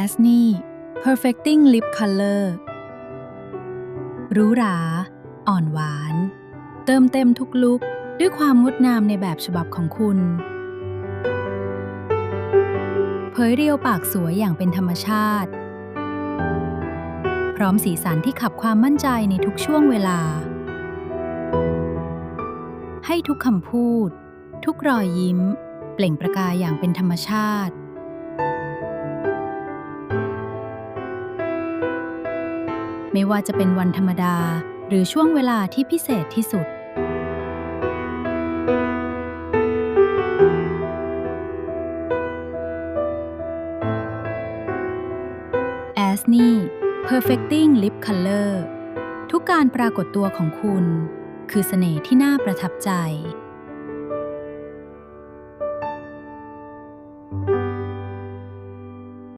Asni Perfecting Lip Color หรูหราอ่อนหวานเติมเต็มทุกลุคด้วยความงดงามในแบบฉบับของคุณเผยเรียวปากสวยอย่างเป็นธรรมชาติพร้อมสีสันที่ขับความมั่นใจในทุกช่วงเวลาให้ทุกคำพูดทุกรอยยิ้มเปล่งประกายอย่างเป็นธรรมชาติไม่ว่าจะเป็นวันธรรมดาหรือช่วงเวลาที่พิเศษที่สุดAsni Perfecting Lip Color ทุกการปรากฏตัวของคุณคือเสน่ห์ที่น่าประทับใจ